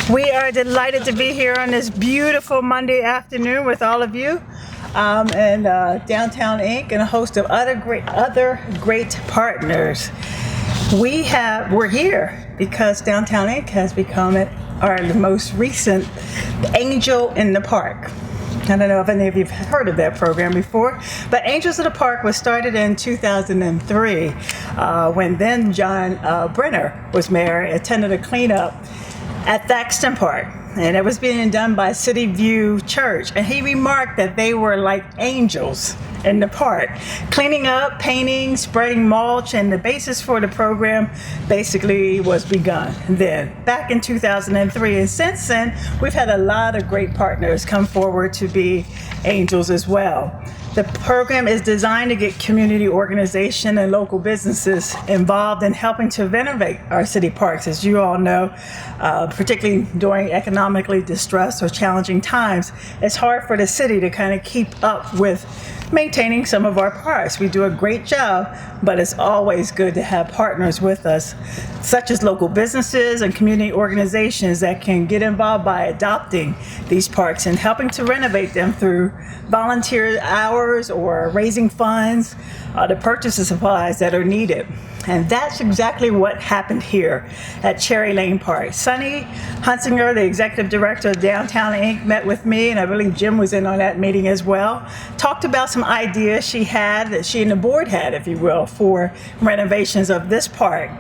We are delighted to be here on this beautiful Monday afternoon with all of you, and Downtown Inc. and a host of other great partners. We're here because Downtown Inc. has become the most recent Angel in the Park. I don't know if any of you have heard of that program before, but Angels of the Park was started in 2003 when then John Brenner was mayor, attended a cleanup at Thaxton Park, and it was being done by City View Church, and he remarked that they were like angels in the park, cleaning up, painting, spreading mulch, and the basis for the program basically was begun then, back in 2003. And since then, we've had a lot of great partners come forward to be angels as well. The program is designed to get community organization and local businesses involved in helping to renovate our city parks. As you all know, particularly during economically distressed or challenging times, it's hard for the city to kind of keep up with maintaining some of our parks. We do a great job, but it's always good to have partners with us, such as local businesses and community organizations that can get involved by adopting these parks and helping to renovate them through volunteer hours or raising funds to purchase the supplies that are needed. And that's exactly what happened here at Cherry Lane Park. Sunny Hunsinger, the executive director of Downtown Inc., met with me, and I believe Jim was in on that meeting as well. Talked about some ideas she had, that she and the board had, if you will, for renovations of this park.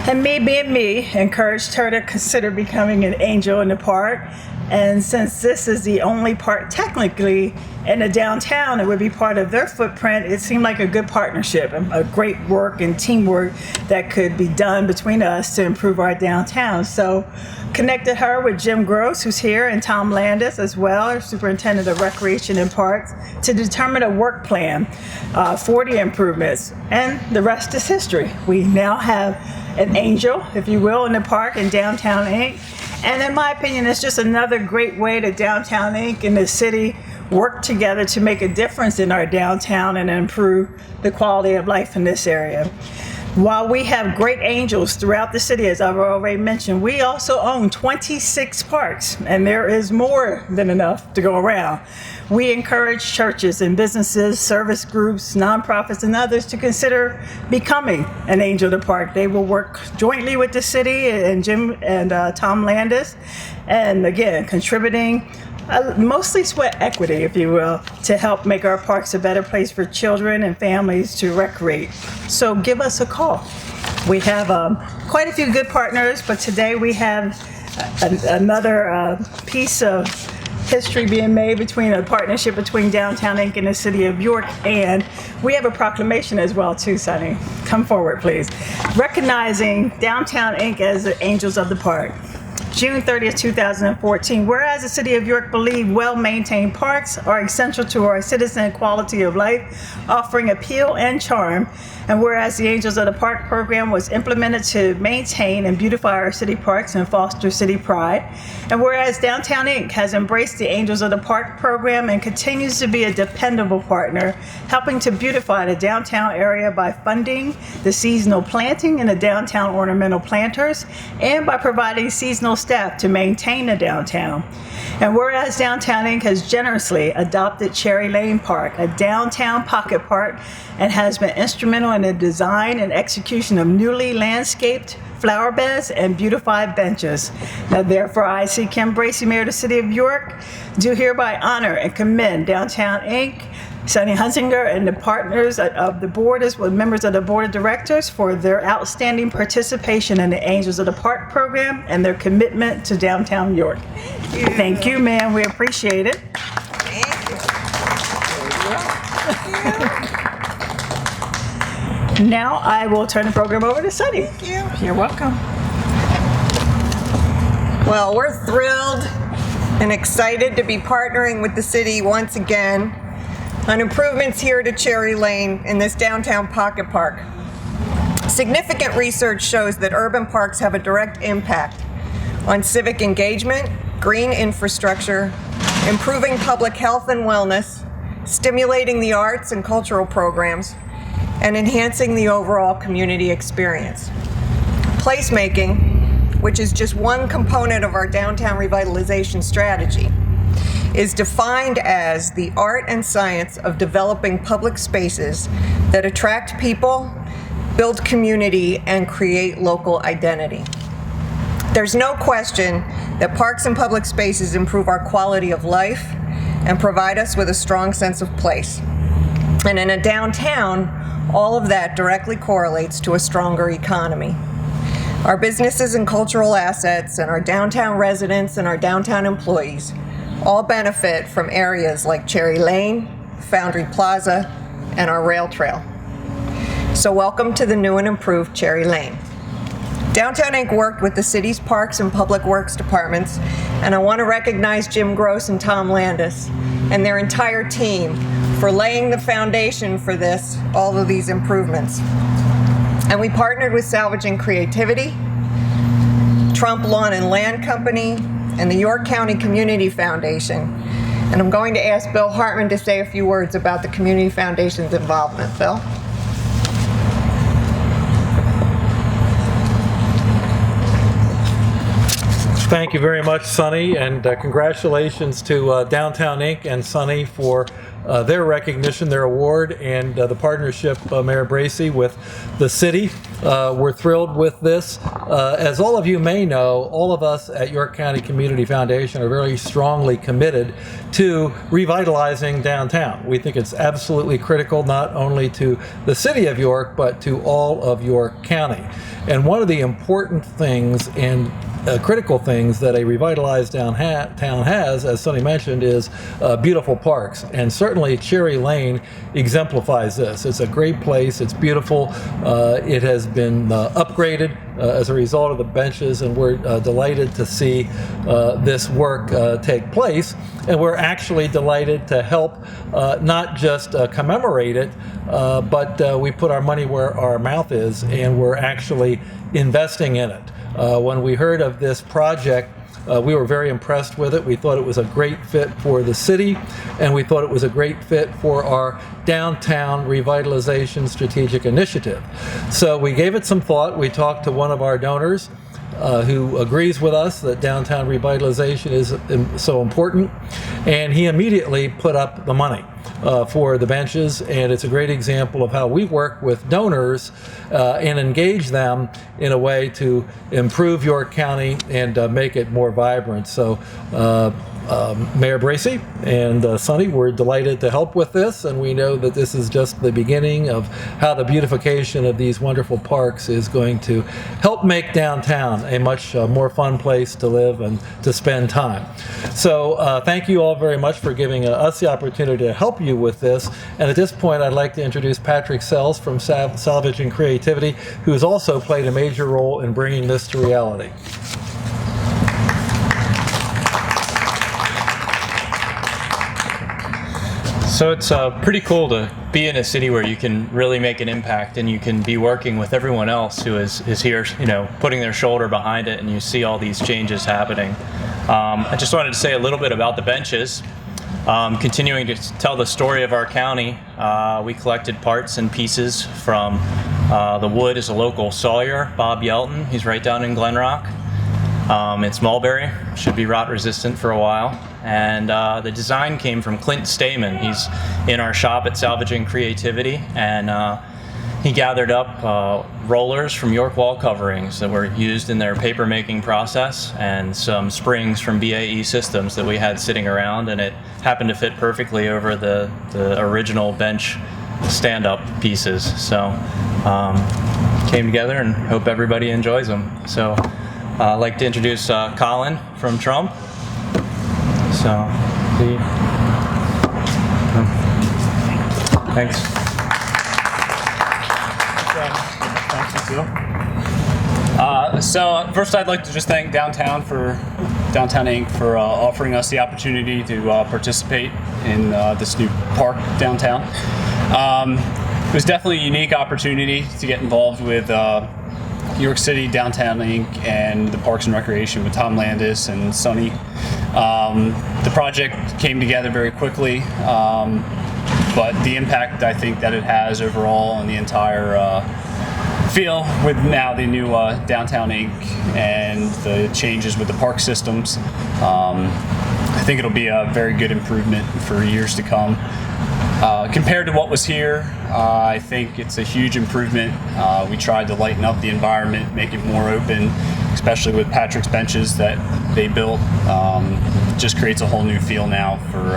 And me being me, encouraged her to consider becoming an angel in the park. And since this is the only park technically in the downtown that would be part of their footprint, it seemed like a good partnership and a great work and teamwork that could be done between us to improve our downtown. So connected her with Jim Gross, who's here, and Tom Landis as well, our superintendent of recreation and parks, to determine a work plan for the improvements. And the rest is history. We now have an angel, if you will, in the park in Downtown Inc. And in my opinion, it's just another great way that Downtown Inc. and the city work together to make a difference in our downtown and improve the quality of life in this area. While we have great angels throughout the city, as I've already mentioned, we also own 26 parks, and there is more than enough to go around. We encourage churches and businesses, service groups, nonprofits, and others to consider becoming an angel of the park. They will work jointly with the city and Jim and Tom Landis, and again, contributing mostly sweat equity, if you will, to help make our parks a better place for children and families to recreate. So give us a call. We have quite a few good partners, but today we have another piece of history being made between a partnership between Downtown Inc. and the City of York, and we have a proclamation as well too, Sonny. Come forward, please. Recognizing Downtown Inc. as the Angels of the Park. June 30th, 2014, whereas the City of York believe well-maintained parks are essential to our citizen quality of life, offering appeal and charm, and whereas the Angels of the Park program was implemented to maintain and beautify our city parks and foster city pride, and whereas Downtown Inc. has embraced the Angels of the Park program and continues to be a dependable partner, helping to beautify the downtown area by funding the seasonal planting and the downtown ornamental planters, and by providing seasonal staff to maintain the downtown. And whereas Downtown Inc. has generously adopted Cherry Lane Park, a downtown pocket park, and has been instrumental in the design and execution of newly landscaped flower beds and beautified benches. Now therefore, I, C. Kim Bracey, Mayor of the City of York, do hereby honor and commend Downtown Inc., Sunny Hunsinger, and the partners of the board, as well members of the board of directors, for their outstanding participation in the Angels of the Park program and their commitment to downtown York. Thank you, ma'am. We appreciate it. Now I will turn the program over to Sunny. Thank you. You're welcome. Well, we're thrilled and excited to be partnering with the city once again on improvements here to Cherry Lane in this downtown pocket park. Significant research shows that urban parks have a direct impact on civic engagement, green infrastructure, improving public health and wellness, stimulating the arts and cultural programs, and enhancing the overall community experience. Placemaking, which is just one component of our downtown revitalization strategy, is defined as the art and science of developing public spaces that attract people, build community, and create local identity. There's no question that parks and public spaces improve our quality of life and provide us with a strong sense of place. And in a downtown, all of that directly correlates to a stronger economy. Our businesses and cultural assets and our downtown residents and our downtown employees all benefit from areas like Cherry Lane, Foundry Plaza, and our rail trail. So welcome to the new and improved Cherry Lane. Downtown Inc. worked with the city's Parks and Public Works departments, and I want to recognize Jim Gross and Tom Landis and their entire team for laying the foundation for all of these improvements. And we partnered with Salvaging Creativity, Trump Lawn and Land Company, and the York County Community Foundation. And I'm going to ask Bill Hartman to say a few words about the Community Foundation's involvement. Bill? Thank you very much, Sunny, and congratulations to Downtown Inc. and Sunny for their recognition, their award, and the partnership, Mayor Bracy, with the city. We're thrilled with this. As all of you may know, all of us at York County Community Foundation are very strongly committed to revitalizing downtown. We think it's absolutely critical not only to the city of York, but to all of York County. And one of the important things and critical things that a revitalized town has, as Sonny mentioned, is beautiful parks. And certainly Cherry Lane exemplifies this. It's a great place. It's beautiful. It has been upgraded as a result of the benches, and we're delighted to see this work take place. And we're actually delighted to help not just commemorate it, but we put our money where our mouth is, and we're actually investing in it. When we heard of this project, we were very impressed with it. We thought it was a great fit for the city, and we thought it was a great fit for our downtown revitalization strategic initiative. So we gave it some thought. We talked to one of our donors who agrees with us that downtown revitalization is so important, and he immediately put up the money for the benches. And it's a great example of how we work with donors and engage them in a way to improve York County and make it more vibrant. So Mayor Bracy and Sonny, we're delighted to help with this, and we know that this is just the beginning of how the beautification of these wonderful parks is going to help make downtown a much more fun place to live and to spend time. So thank you all very much for giving us the opportunity to help you with this. And at this point, I'd like to introduce Patrick Sells from Salvaging Creativity, who has also played a major role in bringing this to reality. So it's pretty cool to be in a city where you can really make an impact, and you can be working with everyone else who is here, putting their shoulder behind it, and you see all these changes happening. I just wanted to say a little bit about the benches. Continuing to tell the story of our county, we collected parts and pieces from the wood is a local sawyer, Bob Yelton. He's right down in Glen Rock. It's mulberry, should be rot resistant for a while. And the design came from Clint Stamen. He's in our shop at Salvaging Creativity, and he gathered up rollers from York wall coverings that were used in their paper making process, and some springs from BAE Systems that we had sitting around, and it happened to fit perfectly over the original bench stand-up pieces. So came together, and hope everybody enjoys them. So I'd like to introduce Colin from Trump. So, thanks. Thank you. So first, I'd like to just thank Downtown Inc. for offering us the opportunity to participate in this new park downtown. It was definitely a unique opportunity to get involved with York City, Downtown Inc., and the Parks and Recreation with Tom Landis and Sonny. The project came together very quickly, but the impact I think that it has overall on the entire feel with now the new Downtown Inc. and the changes with the park systems. I think it'll be a very good improvement for years to come. Compared to what was here, I think it's a huge improvement. We tried to lighten up the environment, make it more open, especially with Patrick's benches that they built. Just creates a whole new feel now for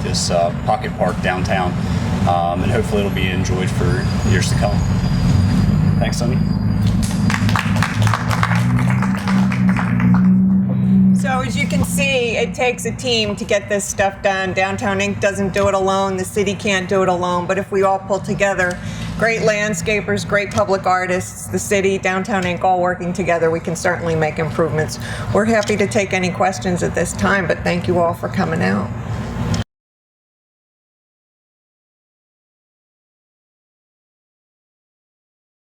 this pocket park downtown, and hopefully it'll be enjoyed for years to come. Thanks, Sonny. So as you can see, it takes a team to get this stuff done. Downtown Inc. doesn't do it alone. The city can't do it alone. But if we all pull together, great landscapers, great public artists, the city, Downtown Inc. all working together, we can certainly make improvements. We're happy to take any questions at this time, but thank you all for coming out.